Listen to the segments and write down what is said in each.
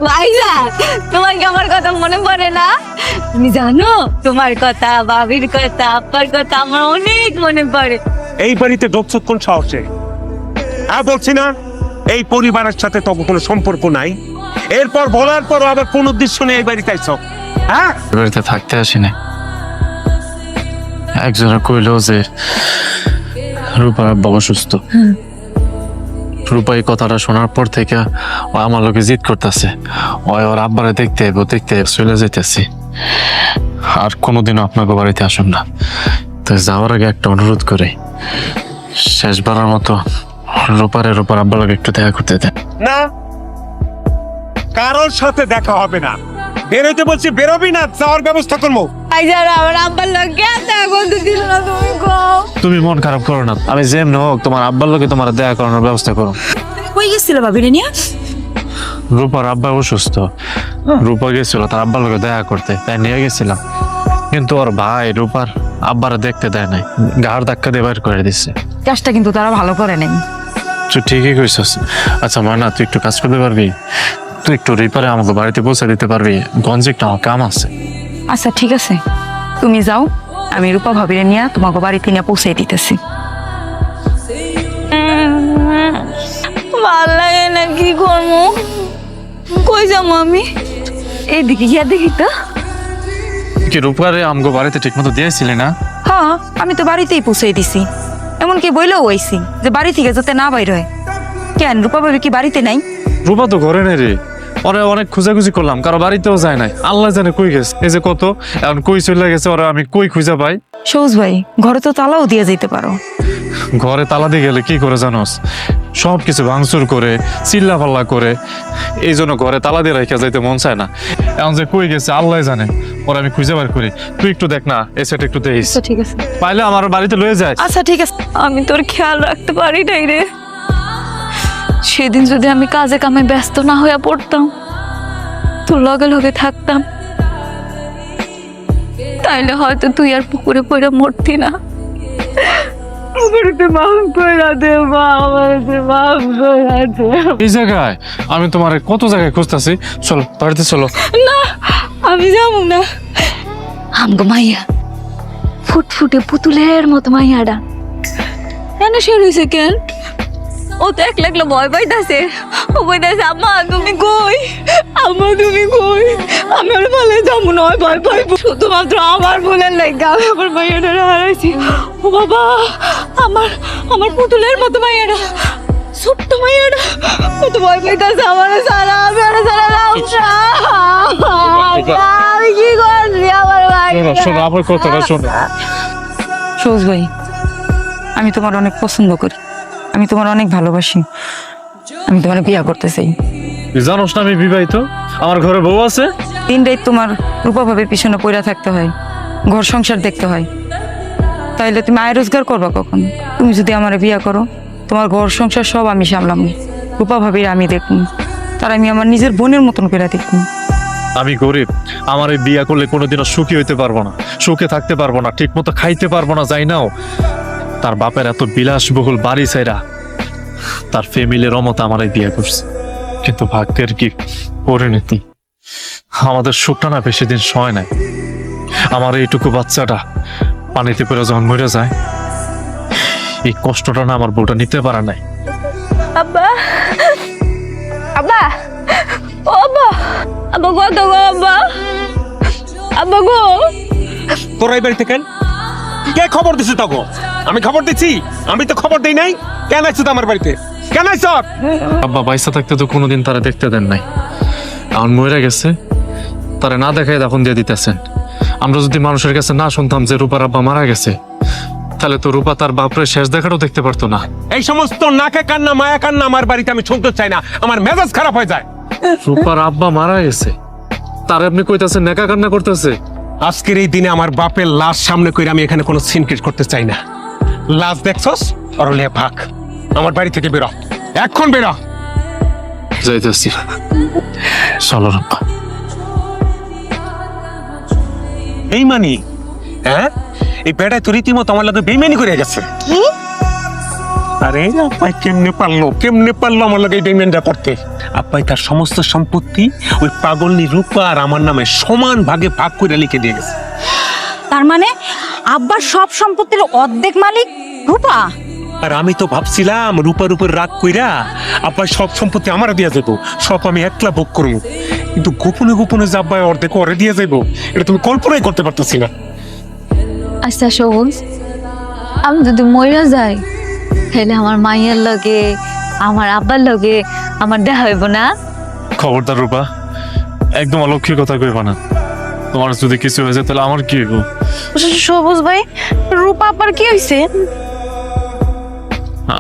ভাইয়া, তোমার কি আমার কথা মনে পড়ে না? তুমি জানো তোমার কথা, ভাবির কথা, আব্বার কথা আমার অনেক মনে পড়ে। এই বাড়িতে ঢুকছো কোন সাহসে? বলছি না এই পরিবারের সাথে তো কোনো সম্পর্ক নাই। এরপর বলার পর আবার কোন উদ্দেশ্য নিয়ে এই বাড়িতে আইছো? হ্যাঁ, বাড়িতে থাকতে আসি না। একজনে কইল যে রূপার আব্বা অসুস্থ। রূপা এই কথাটা শোনার পর থেকে ও আমার লোকে জিদ করতেছে, ওর আব্বারে দেখতে চলে যেতেছি, আর কোনোদিনও আপনাকে বাড়িতে আসুন না। তো যাওয়ার আগে একটা অনুরোধ করে, শেষবারের মতো রূপার আব্বার লোকে একটু দেখা করতে দেন না, কারোর সাথে দেখা হবে না। বেরোইতে বলছি, বেরোবি না, যাওয়ার ব্যবস্থা করবো। ভাইজান, আমার আব্বার লোকে দেখা করতে দিল না, তুমি কও। তুমি মন খারাপ করো না, আমি যেমন হোক তোমার আব্বার লোকে তোমার দেখা করানোর ব্যবস্থা করো। কই গেছিল ভাবিরে নিয়ে? রূপার আব্বা অসুস্থ, রূপা গেছিল তার আব্বার লোকে দেখা করতে, তাই নিয়ে গেছিলাম। কিন্তু ওর ভাই রূপার আব্বারা দেখতে দেয় নাই, ঘাড় ধাক্কা দিয়ে বাইর করে দিচ্ছে। কাজটা কিন্তু তারা ভালো করে নাই। তুই ঠিকই কইছিস। আচ্ছা মানা, তুই একটু কাজ করতে পারবি? তুই একটু রিপারে আমাকে বাড়িতে পৌঁছে দিতে পারবি? গঞ্জে একটা আমার কাম আছে। আচ্ছা ঠিক আছে, তুমি যাও, আমি রূপা ভাবিরে নিয়ে তোমাকে বাড়িতে নিয়ে পৌঁছে দিতেছি। ভাল লাগে না, কি করবো? কই যাবো আমি? এইদিকে গিয়া দেখি তো। কি রূপারে আমাকে বাড়িতে ঠিক মতো দিয়েছিলি না? হ্যাঁ, আমি তো বাড়িতেই পৌঁছে দিছি। এমনকি বইলেও হইছি যে বাড়ি থেকে যাতে না বাইর হয়। কেন, রূপা ভাবি কি বাড়িতে নাই? রূপা তো ঘরে নেই রে, ওরা অনেক খোঁজাখুঁজি করলাম, কারো বাড়িতেও যায় নাই। আল্লাহ জানে কই গেছে, এই যে কত এখন কই চলে গেছে, ওরা আমি কই খুঁজা পাই? সৌজ ভাই, ঘরে তো তালাও দিয়ে যেতে পারো। ঘরে তালা দিয়ে গেলে কি করে জানোস, সব কিছু ভাঙচুর করে চিল্লা পাল্লা করে, এই জন্য ঘরে তালা দিয়ে রেখে যাইতে মন চায় না। এখন যে কই গেছে আল্লাহ জানে, ওরা আমি খুঁজে বার করি। তুই একটু দেখ না, এই সেট একটু দেখিস, আচ্ছা ঠিক আছে। পাইলে আমার বাড়িতে লয়ে যায়। আচ্ছা ঠিক আছে। আমি তোর খেয়াল রাখতে পারি নাই রে। সেদিন যদি আমি কাজে কামে ব্যস্ত না হয়ে পড়তাম, তোর লগে লগে থাকতাম, তাইলে হয়তো তুই আর পুকুরে পড়ে মরতি না। পুকুরেতে মাফ করে দে মা, আমাকে মাফ করে দে। এই জায়গায় আমি তোমার কত জায়গায় খুঁজতেছি, চলো বাড়িতে চলো। না, আমি যাবো না। আমগো মাইয়া ফুটফুটে পুতুলের মতো মাইয়াটা কেন সে রয়েছে কেন? ও তো একলা একলা ভয় পাইতাছে। ও কইতাছে, আম্মা তুমি কই, আম্মা তুমি কই? আমি ওর বলে যাবো না, ভয় পাইব। শুধুমাত্র আমার বোনের লাগে আমি আমার মাইয়াটা হারাইছি। ও বাবা, আমার আমার পুতুলের মতো মাইয়াটা, ছোট্ট মাইয়াটা কত ভয় পাইতাছে। আমার সারা আমি আর সারা আমি কি করছি আমার ভাই? শোনো আমার কথাটা শোনো। সৌজ ভাই, আমি তোমার অনেক পছন্দ করি, আমি তোমার অনেক ভালোবাসি, আমি তোমার বিয়ে করতে চাই। তুই জানোস না আমি বিবাহিত, আমার ঘরে বউ আছে। দিন রাত তোমার রূপা ভাবের পিছনে পড়ে থাকতে হয়, ঘর সংসার দেখতে হয়, তাইলে তুমি আয় রোজগার করবা কখন? তুমি যদি আমার বিয়ে করো, তোমার ঘর সংসার সব আমি সামলাম, রূপা ভাবির আমি দেখুন, তার আমি আমার নিজের বোনের মতন করে দেখুন। আমি গরিব, আমার এই বিয়া করলে কোনোদিনও সুখী হইতে পারবো না, সুখে থাকতে পারবো না, ঠিক মতো খাইতে পারবো না। যাই নাও, তার বাপের এত বিলাসবহুল বাড়ি চাইরা তার ফ্যামিলির অমত আমার এই বিয়ে করছে। কিন্তু ভাগ্যের কি পরিণতি, আমাদের সুখটা না বেশি দিন সয় নাই। আমার এইটুকু বাচ্চাটা পানিতে পড়ে যখন মরে যায়, এই কষ্টটা না আমার বউটা নিতে পারে নাই। আব্বা, আব্বা, ও আব্বা, আব্বা গো, তো গো আব্বা, আব্বা গো। তোরা এই বাড়িতে কেন? কে খবর দিছে তোকে? আমি খবর দিচ্ছি? আমি তো খবর দেই নাই। কেন আইছো তো আমার বাড়িতে? কেন আইছো? আব্বা বাইসা থাকতে তো কোনোদিন তারা দেখতে দেন নাই, এখন মরে গেছে, তারা না দেখায় তখন দিয়ে দিতেছেন। আমরা যদি মানুষের কাছে না শুনতাম যে রূপার আব্বা মারা গেছে, তাহলে তো রূপা তার বাপরে শেষ দেখাটাও দেখতে পারতো না। এই সমস্ত নাকে কান্না মায়া কান্না আমার বাড়িতে আমি শুনতে চাই না, আমার মেজাজ খারাপ হয়ে যায়। রূপার আব্বা মারা গেছে, তার আপনি কইতাছেন নেকা কান্না করতেছে? আজকের এই দিনে আমার বাপের লাশ সামনে করে আমি এখানে কোনো সিনক্রিট করতে চাই না। লাশ দেখছস, আর লে ভাগ, আমার বাড়ি থেকে বেরো, এখন বেরো। যাইতেছি, চলো রূপা। এই মানি, হ্যাঁ এই বেটায় তো রীতিমতো আমার লাগে বেইমানি করে গেছে। আরে আব্বাই কেমনে পারলো আমার লাগে এই পেমেন্টটা করতে? আব্বাই তার সমস্ত সম্পত্তি ওই পাগলনি রূপা আর আমার নামে সমান ভাগে ভাগ করে লিখে দিয়ে গেছে। তার মানে আব্বার সব সম্পত্তির অর্ধেক মালিক রূপা? আর আমি তো ভাবছিলাম রূপার উপর রাগ কইরা আব্বাই সব সম্পত্তি আমার দিয়া যেত, সব আমি একলা ভোগ করবো। কিন্তু গোপনে গোপনে যে আব্বাই অর্ধেক করে দিয়ে যাইবো, এটা তুমি কল্পনাই করতে পারতেছি না। আচ্ছা সবুজ, আমি যদি মইরা যাই তাহলে আমার মাইয়ার লগে আমার আব্বার লগে আমার দেখা হইব না? খবরদার রূপা, একদম অলক্ষী কথা কইবা না। তোমার যদি কিছু হয়ে যায় তাহলে আমার কি হইব? সবুজ ভাই, রূপা আপার কি হয়েছে?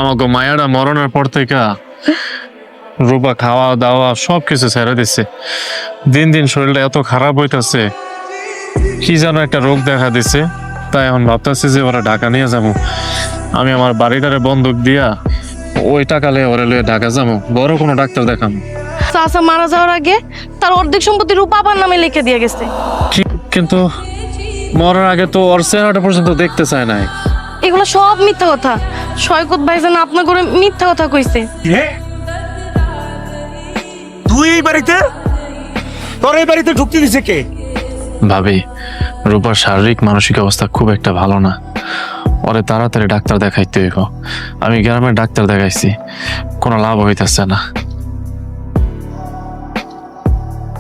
আমাকে মায়াটা মরণের পর থেকে রূপা খাওয়া দাওয়া সব কিছু ছেড়ে দিচ্ছে। দিন দিন শরীরটা এত খারাপ হইতাছে, কি যেন একটা রোগ দেখা দিছে। তাই এখন ভাবতেছি যে ওরা ঢাকা নিয়ে যাবো। আমি আমার বাড়িটারে বন্ধক দিয়া ওই টাকা লিয়ে ওরা লিয়ে ঢাকা যাবো, বড় কোনো ডাক্তার দেখাবো। চাচা মারা যাওয়ার আগে তার অর্ধেক সম্পত্তি রূপা আপার নামে লিখে দিয়ে গেছে। কিন্তু মরার আগে তো ওর চেহারাটা পর্যন্ত দেখতে চায় নাই। এগুলো সব মিথ্যা কথা। সৈকত ভাইজান আপনার করে মিথ্যা কথা কইছে। তুই এই বাড়িতে, তোর এই বাড়িতে ঢুকতে দিছে কে? ভাবি, রূপার শারীরিক মানসিক অবস্থা খুব একটা ভালো না, ওরে তাড়াতাড়ি ডাক্তার দেখাইতে হইব। আমি গ্রামের ডাক্তার দেখাইছি, কোনো লাভ হইতেছে না।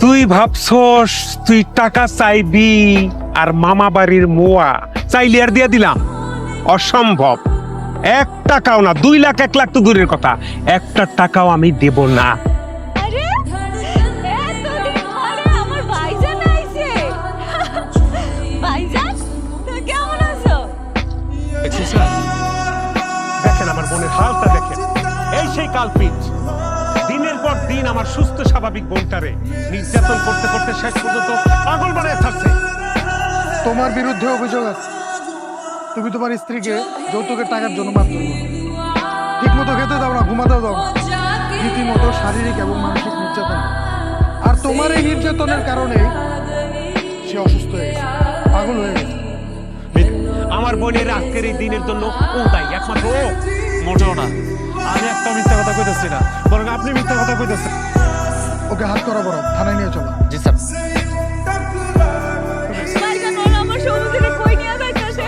তুই ভাবছস তুই টাকা চাইবি আর মামা বাড়ির মোয়া চাইলে আর দিয়া দিলাম? অসম্ভব। 1 টাকাও না, 2 লাখ 1 লাখ তো দূরের কথা, 1টা টাকাও আমি দেব না। আরে এতদিন পরে আমার ভাইজান আইছে। ভাইজান, তুমি কেমন আছো? দেখেন আমার বোনের হালটা দেখেন, এই সেই কালপিট। দিনের পর দিন আমার সুস্থ স্বাভাবিক বোনটারে নির্যাতন করতে করতে শেষ পর্যন্ত পাগল বানায় থাকছে। তোমার বিরুদ্ধে অভিযোগ আছে, তুমি তোমার স্ত্রীকে যৌতুকের টাকার জন্য মারধর করো, ঠিক মতো খেতে দাও না, ঘুমাতেও দাও না, রীতিমতো শারীরিক এবং মানসিক নির্যাতন। আর তোমার এই নির্যাতনের কারণে সে অসুস্থ হয়ে গেছে, পাগল হয়ে গেছে। আমার বোনের আজকের এই দিনের জন্য ও দায়ী, একমাত্র ও। মোটেও না, আমি একটা মিথ্যা কথা কইতেছি না, বরং আপনি মিথ্যা কথা কইতেছেন। ওকে হাত করা বড় থানায় নিয়ে চলো। জি স্যার। ভাইজান, ওরা আমার সবুজেরে কই নিয়ে যাইতাছে?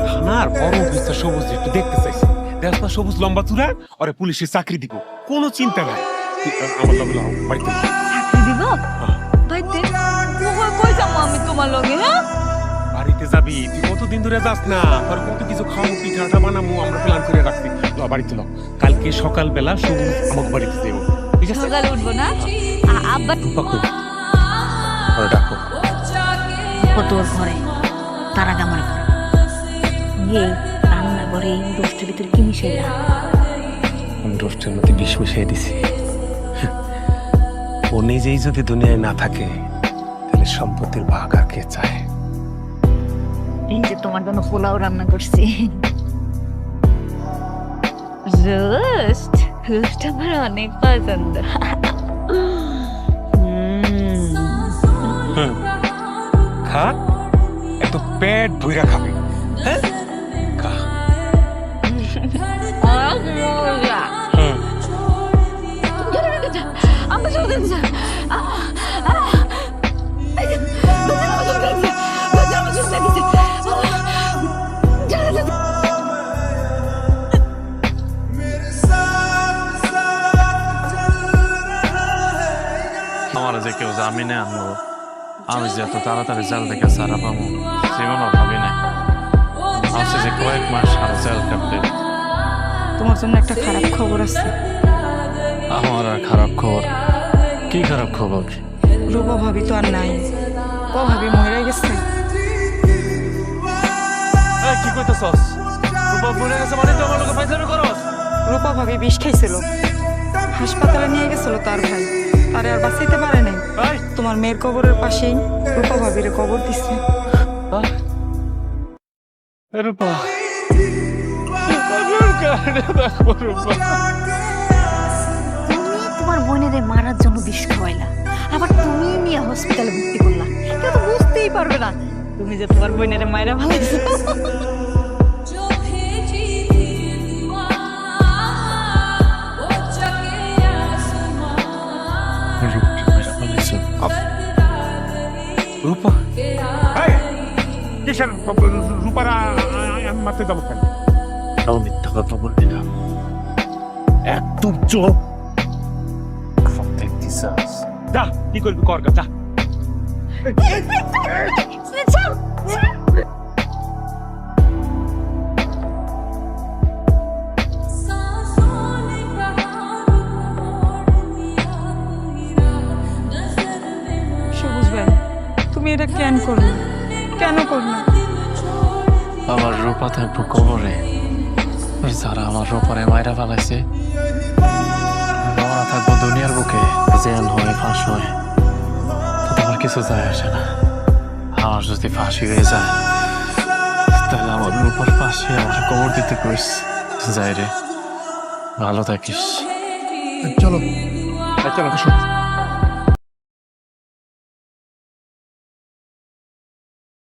থানার বড় অফিসার সবুজ একটু দেখতে চাইছি। দেখ না সবুজ লম্বা চূড়া, ওরে পুলিশের চাকরি দিব, কোনো চিন্তা নাই। আমার লগে লাও, বাড়িতে লাও। চাকরি দিব? ভাইতে কই যাবো আমি তোমার লগে? হ্যাঁ, বাড়িতে যাবি? তুই কতদিন ধরে যাস না, আর কত কিছু খাওয়াবো, পিঠাটা বানাবো, আমরা প্ল্যান করে রাখছি। ল বাড়িতে ল, কালকে সকালবেলা সবুজ আমাকে বাড়িতে দেবো, ঠিক আছে? সকালে উঠবো না? আব্বা রূপা কই? ওরে ডাকো। তোর ঘরে, তার আগে আমার ঘরে। এই রান্না ঘরে এই রোস্টের ভিতরে কি মিশাইলা? আমি রোস্টের মধ্যে বিষ মিশিয়ে দিছি। ও নিজেই যদি দুনিয়ায় না থাকে তাহলে সম্পত্তির ভাগ আর কে চায়? এই যে তোমার জন্য পোলাও রান্না করছি। রোস্ট আমার অনেক পছন্দ। খা, এত পেট ভইরা খাবি। হ্যাঁ, খা। আমার যে কেউ জামিনে আনলো, আমি যে এত তাড়াতাড়ি জেল থেকে সারা পাবো জীবনও ভাবি না। ভাবছি যে কয়েক মাস আর জেল কাটবে। তোমার জন্য একটা খারাপ খবর আছে। আমার আর খারাপ খবর? কি খারাপ খবর? রূপা ভাবি তো আর নাই, ও ভাবি মরে গেছে। কি কইতেছস? রূপা মরে গেছে মানে তো আমার লোকে ফাইজলামি করস? রূপা ভাবি বিষ খাইছিল, হাসপাতালে নিয়ে গেছিল তার ভাই, তারে আর বাঁচাইতে পারে নাই। তোমার মেয়ের কবরের পাশেই রূপা ভাবিরে কবর দিচ্ছে। রূপা, তুমি তোমার বোনের মারার জন্য বিষ খাওয়াইলা, আবার তুমি নিয়ে হসপিটালে ভর্তি করলা। কেউ তো বুঝতেই পারবে না তুমি যে তোমার বোনের মায়েরা ভালো। কিসের রূপারা আমি মারতে যাবো কেন? তাও মিথ্যা কথা বলবি না, একদম চোখ দেখতেছিস। যা কি করবি কর যা। সবুজ ভাই, তুমি এটা কেন করলে? কেন করলে? আমার রূপা থাকবো কবরে, ওই যারা আমার রূপারে মাইরা ফেলাইছে ওরা থাকবো দুনিয়ার বুকে, জেল হয় ফাঁস হয়, তাতে আমার কিছু যায় আসে না। আমার যদি ফাঁসি হয়ে যায় তাহলে আমার রূপার পাশে আমার কবর দিতে কইস। যাই রে, ভালো থাকিস। চলো চলো